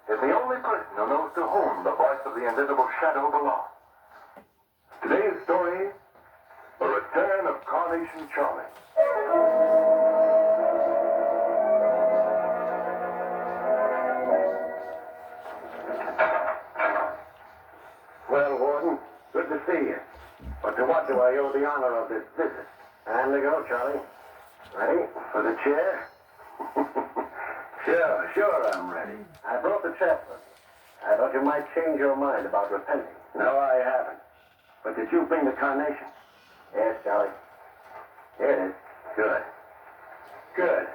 Is the only person who knows to whom the voice of the invisible shadow belongs. Today's story, The Return of Carnation Charlie. Well, Warden, good to see you. But to what do I owe the honor of this visit? Time to go, Charlie. Ready for the chair? Sure, I'm ready. I brought the chest with me. I thought you might change your mind about repenting. No, I haven't. But did you bring the carnation? Yes, Charlie. Here it is. Good.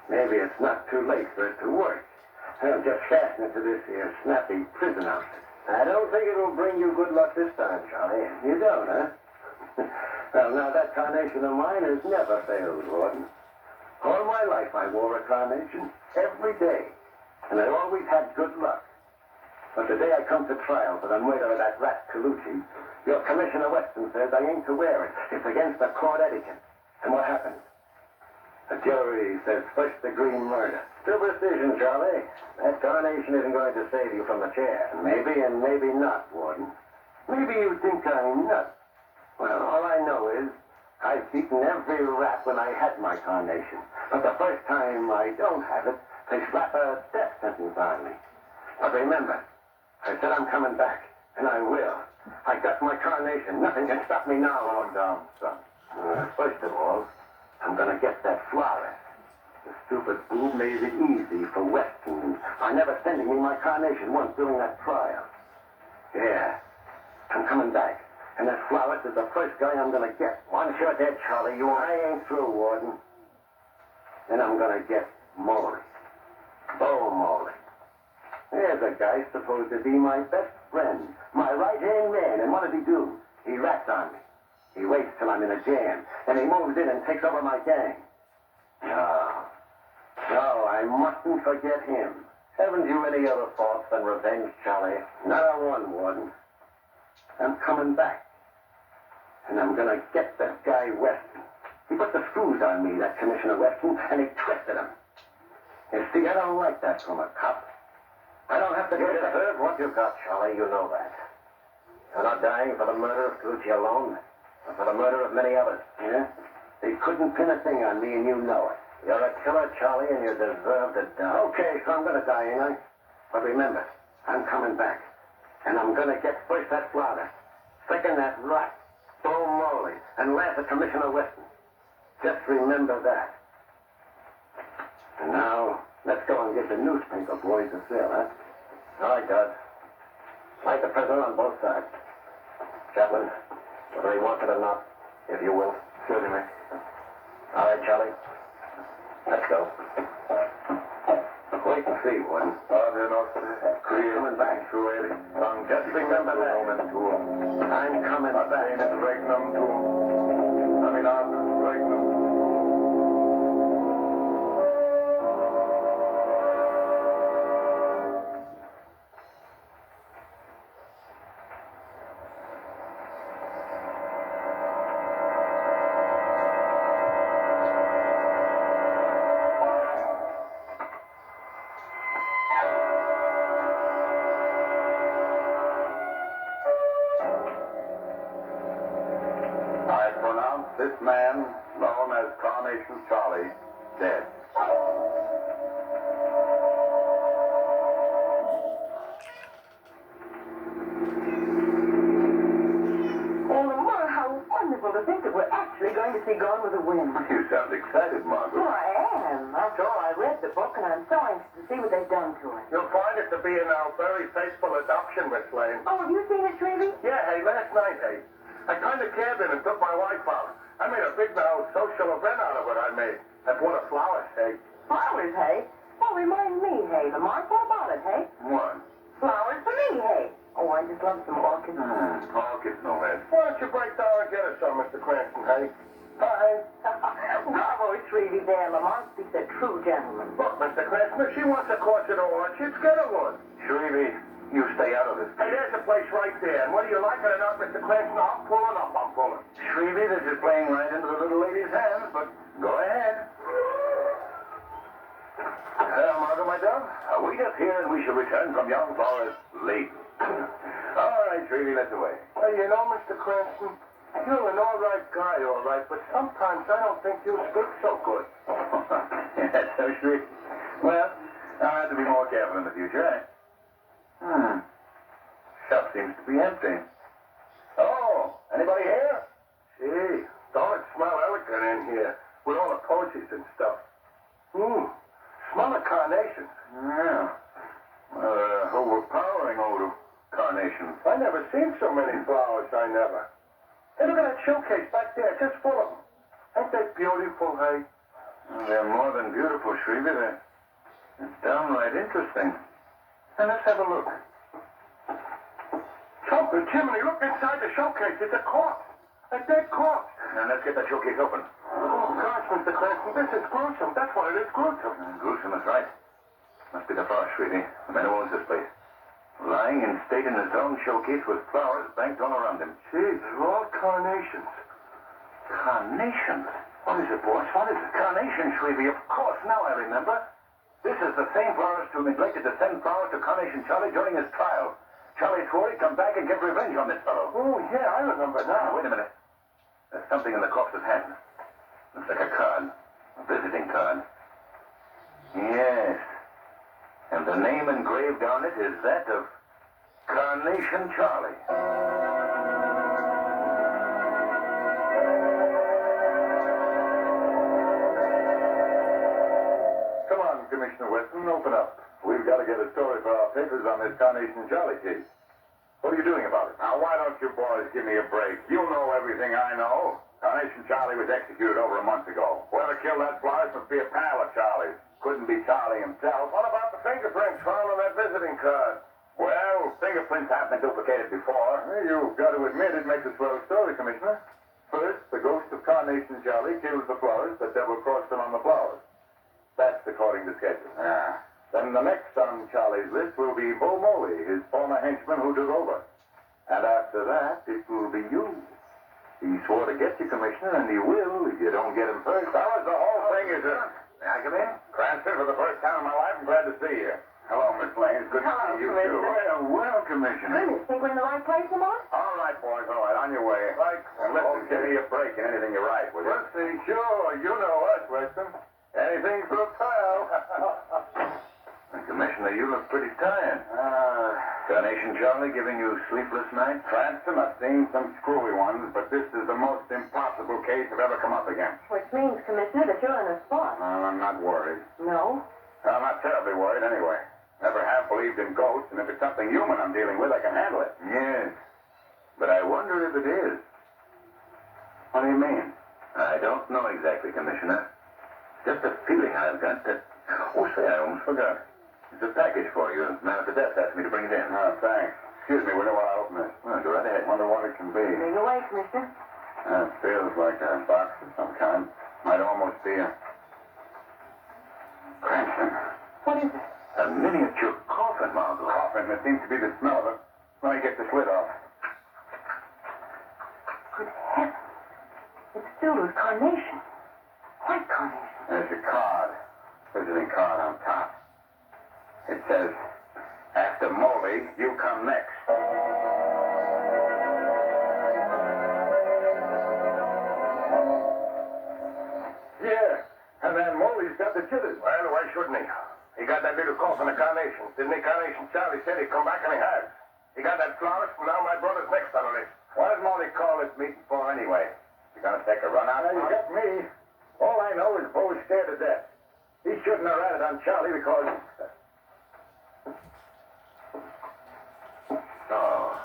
Maybe it's not too late for it to work. I'll just fasten it to this here snappy prison outfit. I don't think it'll bring you good luck this time, Charlie. You don't, huh? Well, now, that carnation of mine has never failed, Warden. All my life I wore a carnation, every day, and I always had good luck. But the day I come to trial for the murder of that rat Colucci, your Commissioner Weston says I ain't to wear it. It's against the court etiquette. And what happens? The jury says first-degree murder. Superstition, Charlie. That carnation isn't going to save you from the chair. Maybe and maybe not, Warden. Maybe you think I'm nuts. Well, all I know is I've beaten every rat when I had my carnation. But the first time I don't have it, they slap a death sentence on me. But remember, I said I'm coming back, and I will. I got my carnation. Nothing can stop me now. Calm down, son. First of all, I'm going to get that flower. The stupid boob made it easy for Weston by never sending me my carnation once during that trial. Yeah, I'm coming back. And that Flowers is the first guy I'm gonna get. Once you're dead, Charlie, I ain't through, Warden. Then I'm gonna get Molly. Bo Molly. There's a guy supposed to be my best friend, my right-hand man, and what does he do? He rats on me. He waits till I'm in a jam, and he moves in and takes over my gang. No, I mustn't forget him. Haven't you any other thoughts than revenge, Charlie? Not a one, Warden. I'm coming back. And I'm gonna get that guy Weston. He put the screws on me, that Commissioner Weston, and he twisted them. You see, I don't like that from a cop. I don't have to... You deserve what you got, Charlie, you know that. You're not dying for the murder of Gucci alone, but for the murder of many others. Yeah? They couldn't pin a thing on me, and you know it. You're a killer, Charlie, and you deserve to die. Okay, so I'm gonna die, ain't I? But remember, I'm coming back. And I'm gonna get first that Flowers, second that rat, Bo Molly, and last the Commissioner Weston. Just remember that. And now, let's go and get the newspaper boys to sell, huh? All right, Doug. Light the prisoner on both sides. Chaplain, whether he wants it or not, if you will. Certainly. All right, Charlie. Let's go. Wait and see, Warden. Padre nostre, qui coming back. Sueli, Just remember that. tuum. I'm coming back. Adenet regnum tuum. Aminat regnum. This man, known as Carnation Charlie, dead. Oh, Lamar, how wonderful to think that we're actually going to see Gone with the Wind. You sound excited, Margaret. Oh, I am. After After all, I read the book, and I'm so anxious to see what they've done to it. You'll find it to be a now very faithful adoption, Miss Lane. Oh, have you seen it, Shrevey? Yeah, hey, last night, hey. I kind of cared in and took my wife out. I made a big now social event out of it, I made. I bought her flowers, hey. Flowers, hey? Well, remind me, hey, Lamont, what about it, hey? What? Flowers for me, hey? Oh, I just love some orchids. Orchids, no head. Why don't you break down and get us some, Mr. Cranston, hey? Hi. Bravo, Shrevey there. Lamont speaks a true gentleman. Look, Mr. Cranston, if she wants a course of orchids, get her one. Shrevey, you stay out of this. Hey, there's a place right there, and whether you like it or not, Mr. Cranston, I'm pulling up, I'm pulling. Shrevey, this is playing right into the little lady's hands, but go ahead. Margot, my dove, we just here and we shall return from young Forest late. All right, Shrevey, let's away. Hey, you know, Mr. Cranston, you're an all right guy, all right, but sometimes I don't think you speak so good. That's so sweet. Well, I'll have to be more careful in the future, eh? Shop seems to be empty. Oh, anybody here? Gee, don't it smell elegant in here with all the posies and stuff? Smell of carnations. Yeah. Overpowering odor of carnations. I never seen so many flowers, I never. Hey, look at that showcase back there, just full of them. Ain't they beautiful, hey? They're more than beautiful, Shrevey. They're downright interesting. Now, let's have a look. Jumping Jiminy, look inside the showcase. It's a corpse. A dead corpse. Now, let's get that showcase open. Oh, gosh, Mr. Cranston, this is gruesome. That's what it is, gruesome. Gruesome is right. Must be the forest, Shrevey. The man who owns this place. Lying in state in his own showcase with flowers banked all around him. Gee, they're all carnations. Carnations? What is it, boss? What is it? Carnation, Shrevey. Of course, now I remember. This is the same florist who neglected to send flowers to Carnation Charlie during his trial. Charlie swore he'd come back and get revenge on this fellow. Oh, yeah, I remember now. Wait a minute. There's something in the corpse's hand. Looks like a card. A visiting card. Yes. And the name engraved on it is that of Carnation Charlie. Come on, Commissioner Weston, open up. We've got to get a story for our papers on this Carnation Charlie case. What are you doing about it? Now, why don't you boys give me a break? You know everything I know. Carnation Charlie was executed over a month ago. Whoever killed that Flores must be a pal of Charlie's. Couldn't be Charlie himself. What about the fingerprints found on that visiting card? Well, fingerprints have been duplicated before. You've got to admit it makes a swell story, Commissioner. First, the ghost of Carnation Charlie kills the Flores, but double-crossed them on the flowers. That's according to schedule. Ah. Then the next on Charlie's list will be Bo Moley, his former henchman who took over. And after that, it will be you. He swore to get you, Commissioner, and he will if you don't get him first. Fellas, the whole thing is a... May I come in? Cranston, for the first time in my life, I'm glad to see you. Hello, Miss Lane. It's good to Hello, see you, Commissioner. too. Well, Commissioner. Goodness, think we're in the right place, Lamont? All right, boys, all right. On your way. Right. And listen, give me a break in anything you write, will you? Let's see. Sure. You know us, Weston. Anything for a pal. Commissioner, you look pretty tired. Carnation Charlie giving you sleepless nights? Cranston, I've seen some screwy ones, but this is the most impossible case I've ever come up against. Which means, Commissioner, that you're in a spot. Well, I'm not worried. No? I'm not terribly worried anyway. Never have believed in ghosts, and if it's something human I'm dealing with, I can handle it. Yes. But I wonder if it is. What do you mean? I don't know exactly, Commissioner. Just a feeling I've got that... Oh, say, I almost forgot. It's a package for you. The man at the desk asked me to bring it in. Oh, thanks. Excuse me, where do I open this? Well, go right ahead. Wonder what it can be. Bring away, Commissioner. It feels like a box of some kind. Might almost be a... Cranston. What is it? A miniature coffin, Margot. Coffin. There seems to be the smell of it. Let me get this lid off. Good heavens. It's filled with carnation. White carnation. There's a card. Visiting card on top. It says, after Moley, you come next. Yeah, and then Moley's got the jitters. Well, why shouldn't he? He got that little coffin of Carnation. Didn't he, Carnation Charlie said he'd come back, and he has. He got that florist, and now my brother's next on the list. What did Moley call this meeting for anyway? You gonna take a run out of it? You got me. All I know is Bo's scared to death. He should shouldn't have ratted on Charlie because... Oh,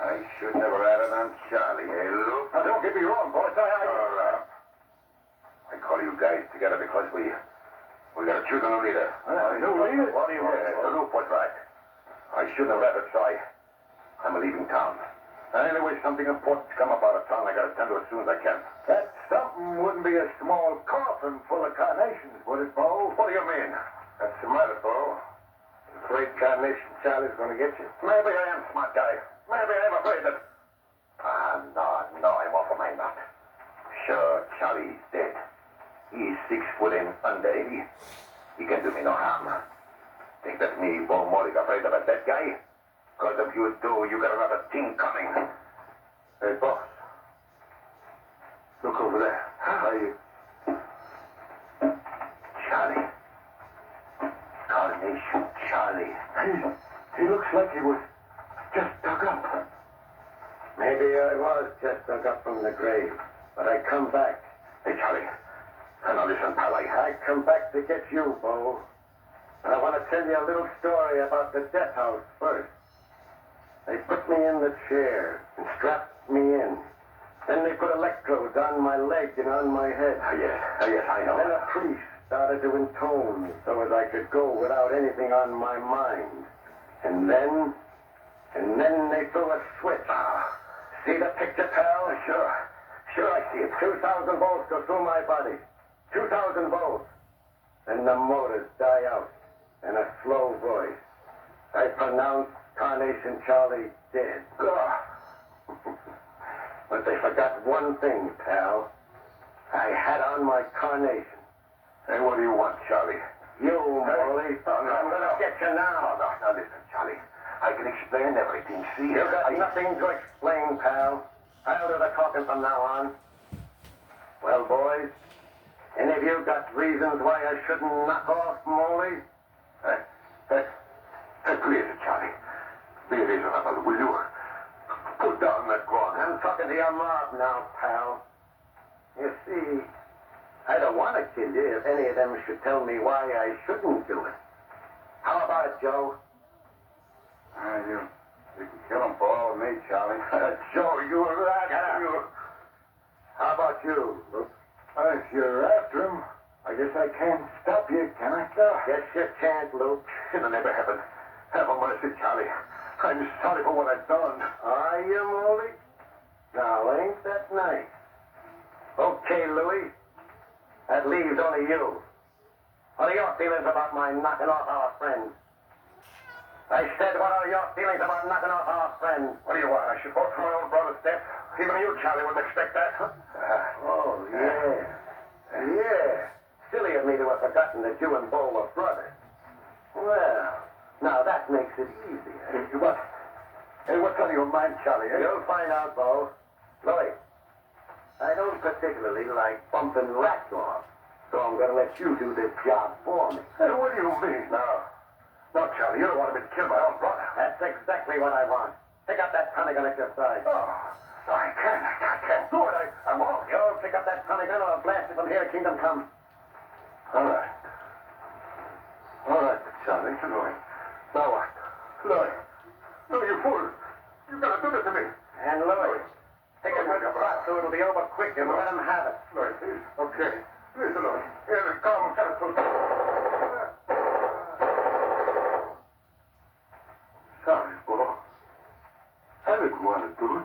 I should never ratted on Charlie, eh, Luke? Now, don't get me wrong, boss. I call you guys together because we got to choose a new leader. New leader? What do you mean? Luke was right. I shouldn't have ratted, so I'm leaving town. Anyway, something important's come up out of town. I got to tend to it as soon as I can. That something wouldn't be a small coffin full of carnations, would it, Bo? What do you mean? That's the matter, Bo. Afraid Carnation Charlie's going to get you. Maybe I am, smart guy. Maybe I'm afraid that... No, I'm off of my nut. Sure, Charlie's dead. He's 6 foot in under 80. He can do me no harm. Think that me, Bo Molly's afraid of a dead guy? Because if you do, you got another thing coming. Hey, boss. Look over there. Charlie. Carnation Charlie. He looks like he was just dug up. Maybe I was just dug up from the grave, but I come back. Hey, Charlie. Now listen, pal, I come back to get you, Bo. And I want to tell you a little story about the death house first. They put me in the chair and strapped me in. Then they put electrodes on my leg and on my head. Yes, I know. Then a priest started to intone so as I could go without anything on my mind. And then they threw a switch. See the picture, pal? Sure, I see it. 2,000 volts go through my body. 2,000 volts. Then the motors die out. And a slow voice. I pronounce Carnation Charlie dead. But they forgot one thing, pal. I had on my carnation. Hey, what do you want, Charlie? You, Molly. I'm gonna get you now. Now listen, Charlie. I can explain everything. See, You got nothing to explain, pal. I'll do the talking from now on. Well, boys, any of you got reasons why I shouldn't knock off Molly? Please, Charlie. Be reasonable, will you? Put down that gun. I'm talking to your mob now, pal. You see, I don't want to kill you if any of them should tell me why I shouldn't do it. How about it, Joe? You can kill him for all of me, Charlie. Joe, you rat. How about you, Luke? If you're after him, I guess I can't stop you, can I? Guess you can't, Luke. In the name of heaven, have mercy, Charlie. I'm sorry for what I've done. Are you, Molly? Now, ain't that nice? Okay, Louis. That leaves only you. What are your feelings about my knocking off our friends? I said, what are your feelings about knocking off our friends? What do you want? I should vote for my own brother's death? Even you, Charlie, wouldn't expect that. Oh, yeah. Yeah. Silly of me to have forgotten that you and Bo were brothers. Well, now that makes it easier. Hey, what's on your mind, Charlie? Eh? You'll find out, Bo. Louis, I don't particularly like bumping rats off, so I'm going to let you do this job for me. Hey, what do you mean? No, Charlie, you don't want to be killed by our own brother. That's exactly what I want. Pick up that Tommy gun at your side. Oh, I can't do it. I'm off. You'll pick up that Tommy gun or I'll blast it from here, Kingdom Come. All right, Charlie. Louis. Now what? Louis. No, you fool. You gotta do this to me. And Louis, take a good shot so it'll be over quick and let him have it. Louis, please. Okay. Listen, Louis. Here it comes. Sorry, Bo. I didn't want to do it.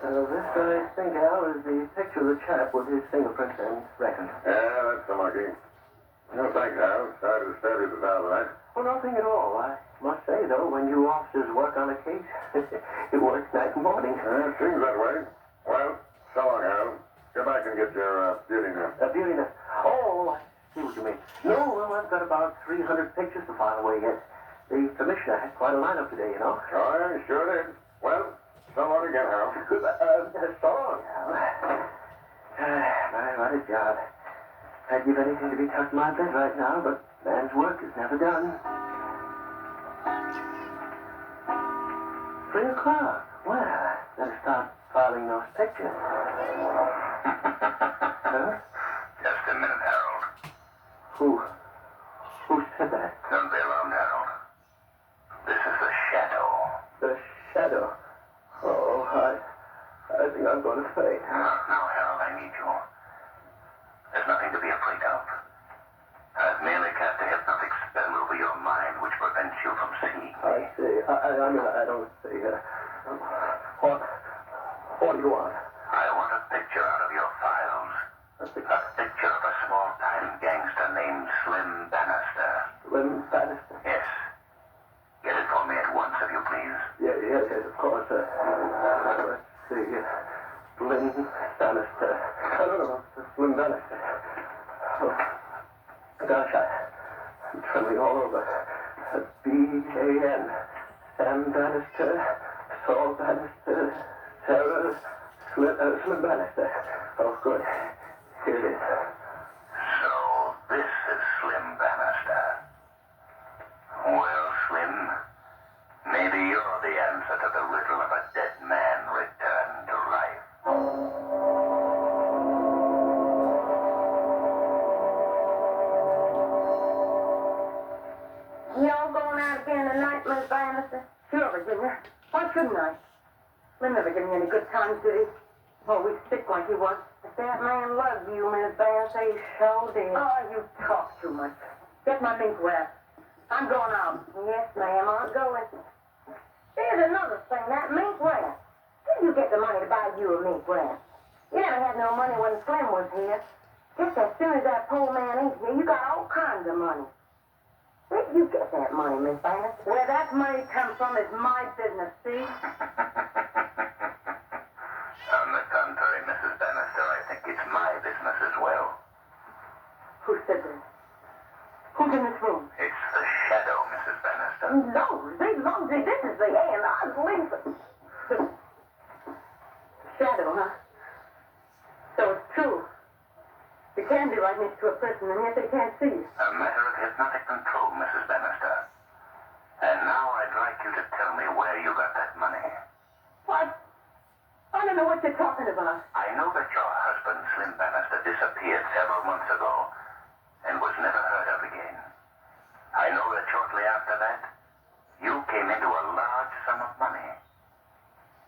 This, I think, Al, is the picture of the chap with his fingerprints and record. Yeah, that's the monkey. No thanks, Al. Sorry to disturb you this hour, right? Well, nothing at all. I must say, though, when you officers work on a case, it works night and morning. It seems that way. Well, so long, Al. Go back and get your beauty now. Beauty now. Oh, I see what you mean. No, well, I've got about 300 pictures to file away yet. The commissioner had quite a lineup today, you know. Oh, yeah, sure did. Well, so long again, Al. So long, Al. My, what a job. I'd give anything to be tucked in my bed right now, but man's work is never done. Huh. Well, let's start filing those pictures. Huh? Just a minute, Harold. Who said that? Don't be alarmed, Harold. This is the Shadow. The Shadow. Oh, I think I'm going to faint. Now, Harold, I need you. There's nothing to be afraid of. I've merely cast a hypnotic spell over your mind which prevents you from seeing. I see. I mean, I don't see. What do you want? I want a picture out of your files. A picture of a small-time gangster named Slim Bannister. Slim Bannister? Yes. Get it for me at once, if you please. Yes, of course. Let's see. Slim Bannister. No. Slim Bannister. Oh, gosh, I'm trembling all over. B-A-N. Sam Bannister. Saul Bannister. Sarah. Slim Bannister. Oh, good. Here it is. So, this is Slim Bannister. Well, Slim, maybe you're the answer to the riddle of a dead man returned to life. Y'all going out again tonight, Miss Bannister? Sure, Virginia. Why shouldn't I? Slim never gave me any good times, did he? Always sick like he was. If that man loved you, Miss Bannister, he sure did. Oh, you talk too much. Get my mink wrap. I'm going out. Yes, ma'am, I'm going. There's another thing, that mink wrap. Where did you get the money to buy you a mink wrap? You never had no money when Slim was here. Just as soon as that poor man ain't here, you got all kinds of money. Where did you get that money, Miss Bannister? Where that money comes from is my business, see? On the contrary, Mrs. Bannister, I think it's my business as well. Who said that? Who's in this room? It's the Shadow, Mrs. Bannister. Lousy, this is the end. I believe it. The Shadow, huh? So it's true. You can be right next to a person, and yet they can't see you. A matter of hypnotic control, Mrs. Bannister. And now I'd like you to tell me where you got that money. What? I don't know what you're talking about. I know that your husband, Slim Bannister, disappeared several months ago and was never heard of again. I know that shortly after that, you came into a large sum of money.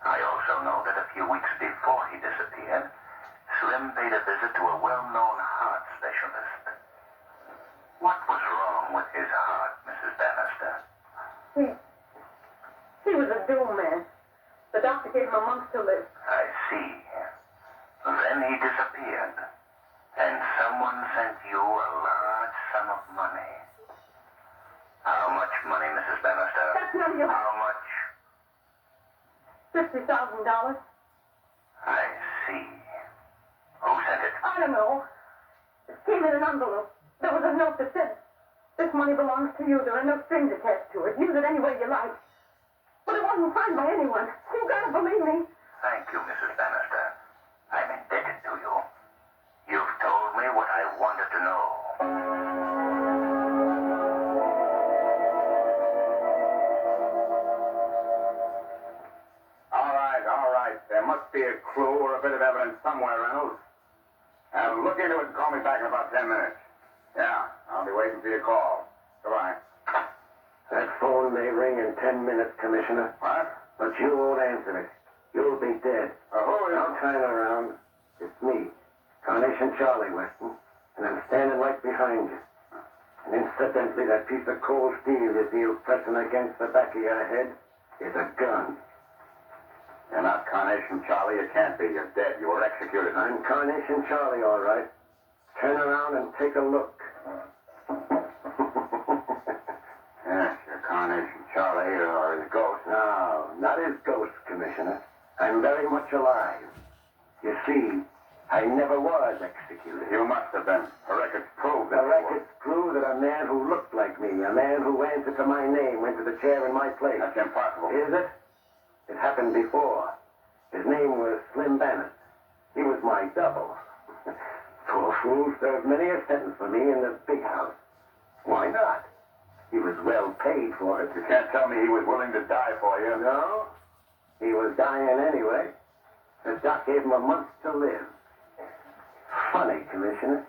I also know that a few weeks before he disappeared, Slim paid a visit to a well-known heart specialist. What was wrong with his heart, Mrs. Bannister? He was a doom man. The doctor gave him a month to live. I see. Then he disappeared, and someone sent you a large sum of money. How much money, Mrs. Bannister? That's none of your... How much? $50,000. I see. Who sent it? I don't know. It came in an envelope. There was a note that said, "This money belongs to you. There are no strings attached to it. Use it any way you like." But it wasn't signed by anyone. You gotta believe me. Thank you, Mrs. Bannister. I'm indebted to you. You've told me what I wanted to know. All right. There must be a clue or a bit of evidence somewhere, Reynolds. And look into it and call me back in about 10 minutes. Yeah, I'll be waiting for your call. Goodbye. That phone may ring in 10 minutes, Commissioner. What? But you won't answer it. You'll be dead. Who is Don't turn around. It's me, Carnation Charlie Weston, and I'm standing right behind you. And incidentally, that piece of cold steel you feel pressing against the back of your head is a gun. You're not Carnation Charlie. You can't be. You're dead. You were executed. I'm Carnation Charlie, all right. Turn around and take a look. Yes, you're Carnation Charlie or his ghost. No, not his ghost, Commissioner. I'm very much alive. You see, I never was executed. You must have been. The records prove that The records prove that a man who looked like me, a man who answered to my name, went to the chair in my place. That's impossible. Is it? It happened before. His name was Slim Bannister. He was my double. Poor fool served many a sentence for me in the big house. Why not? He was well paid for it. You can't tell me he was willing to die for you. No? He was dying anyway. The doc gave him a month to live. Funny, Commissioner.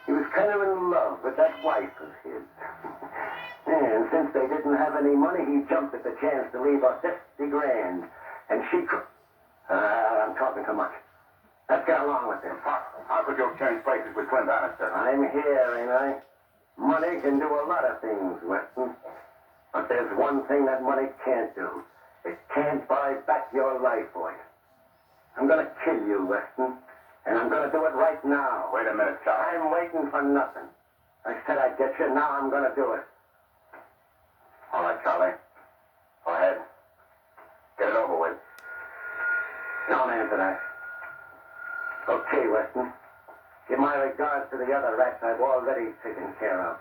He was kind of in love with that wife of his. And since they didn't have any money, he jumped at the chance to leave her 50 grand. And she could... I'm talking too much. Let's get along with this. How could you change places with Clint Bannister? I'm here, ain't I? Money can do a lot of things, Weston. But there's one thing that money can't do. It can't buy back your life, boy. I'm gonna kill you, Weston. And I'm gonna do it right now. Wait a minute, Charlie. I'm waiting for nothing. I said I'd get you, now I'm gonna do it. All right, Charlie. Go ahead. Get it over with. Don't answer that. Okay, Weston. Give my regards to the other rats I've already taken care of.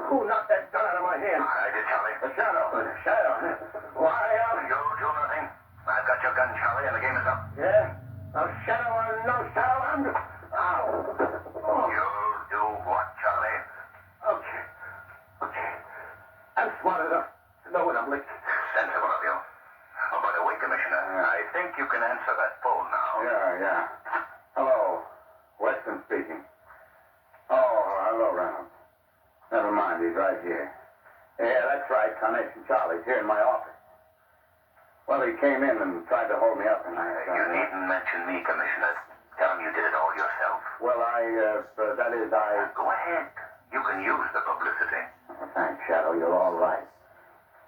Who knocked that gun out of my hand? I did, Charlie. The Shadow. The Shadow. Why, You do nothing. I've got your gun, Charlie, and the game is up. Yeah? No Shadow or no Shadow, I'm... Ow. Oh. You'll do what, Charlie? Okay. Okay. I'm smart enough to know when I'm licked. Sensible of you. Oh, by the way, Commissioner, I think you can answer that phone now. Yeah. Hello. Weston speaking. Oh, hello, Reynolds. Never mind, he's right here. Yeah, that's right, Carnation Charlie's here in my office. Well, he came in and tried to hold me up, and You needn't mention me, Commissioner. Tell him you did it all yourself. Well, that is, Go ahead. You can use the publicity. Oh, thanks, Shadow, you're all right.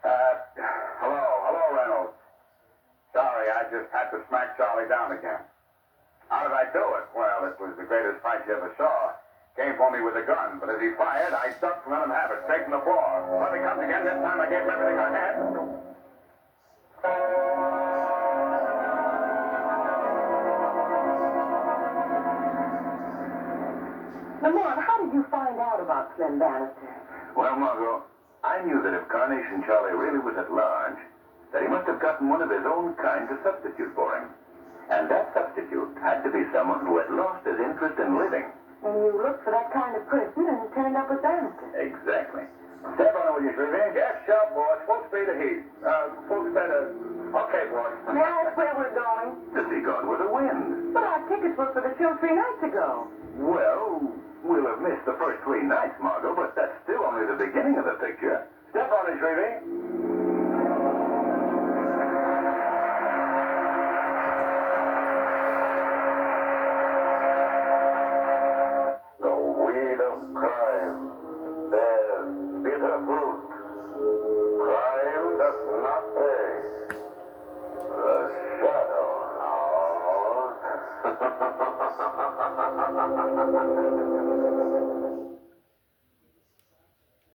Hello, Reynolds. Sorry, I just had to smack Charlie down again. How did I do it? Well, it was the greatest fight you ever saw. Came for me with a gun, but as he fired, I ducked and let him have it, straight from the floor. When he comes again, this time I gave him everything I had. Lamont, how did you find out about Slim Bannister? Well, Margot, I knew that if Carnation Charlie really was at large, that he must have gotten one of his own kind to substitute for him. And that substitute had to be someone who had lost his interest in living. And you looked for that kind of person and turned up with Bannister. Exactly. Step on it, will you, Shrevey? Yes, sure, boss. Full speed ahead. Full speed Okay, boss. May I ask where we're going? To see Gone with the Wind. But our tickets were for the show 3 nights ago. Well, we'll have missed the first 3 nights, Margot, but that's still only the beginning of the picture. Step on it, Shrevey. The weed of crime bears bitter fruit.